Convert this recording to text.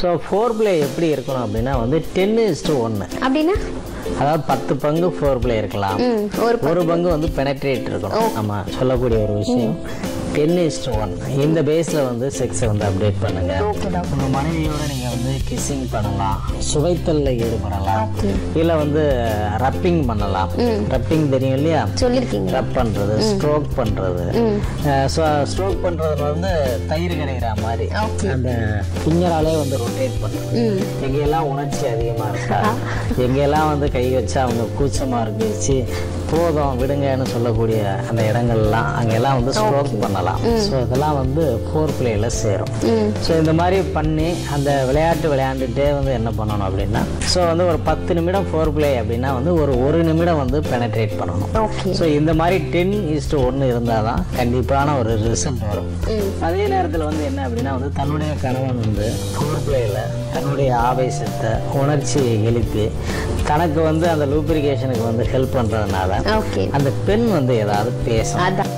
So four play எப்படி இருக்கணும் அப்படின்னா வந்து 10:1 அப்படின்னா அதாவது 10 பங்கு ஃபோர் பிளே இருக்கலாம், ஒரு பங்கு வந்து பெனட்ரேட் இருக்கணும். நம்ம சொல்லக்கூடிய ஒரு விஷயம் 10:1 இந்த பேஸ்ல வந்து செக்ஸை வந்து அப்டேட் பண்ணுங்க. உங்க மனைவியோட நீங்க வந்து கிஸ்ஸிங் பண்ணலாம், சுவைத்தல்ல ஈடுபடலாம், இல்ல வந்து ரப்பிங் பண்ணலாம். ரப்பிங் தெரியும் இல்லையா? சொல்லிருக்கீங்க. ரப் பண்றது, ஸ்ட்ரோக் பண்றது. ஸ்ட்ரோக் பண்றது வந்து தயிர் கடைகிற மாதிரி அந்த ஃபிங்கராலே வந்து ரொட்டேட் பண்றது. எங்கெல்லாம் உணர்ச்சி அதிகமா இருக்கா, எங்கெல்லாம் வந்து கை வச்சு அவங்க கூச்சமா இருந்துச்சு போதும் விடுங்கன்னு சொல்லக்கூடிய அந்த இடங்கள்லாம் அங்கெல்லாம் வந்து ஸ்ட்ரோக் பண்ணலாம். ஸோ இதெல்லாம் வந்து ஃபோர் பிளேல சேரும். ஸோ இந்த மாதிரி பண்ணி அந்த விளையாண்டுட்டே வந்து என்ன பண்ணணும் அப்படின்னா, ஸோ வந்து ஒரு 10 நிமிடம் ஃபோர் பிளே அப்படின்னா வந்து ஒரு நிமிடம் வந்து பெனட்ரேட் பண்ணணும். ஸோ இந்த மாதிரி 10:1 இருந்தால் தான் கண்டிப்பான ஒரு ரிசல்ட் வரும். அதே நேரத்தில் வந்து என்ன அப்படின்னா வந்து தன்னுடைய கணவன் வந்து ஃபோர் பிளேயில் தன்னுடைய ஆவேசத்தை உணர்ச்சியை எழுப்பி தனக்கு வந்து அந்த லூப்ரிகேஷனுக்கு வந்து ஹெல்ப் பண்ணுறதுனால அந்த பெண் வந்து ஏதாவது பேசணும்.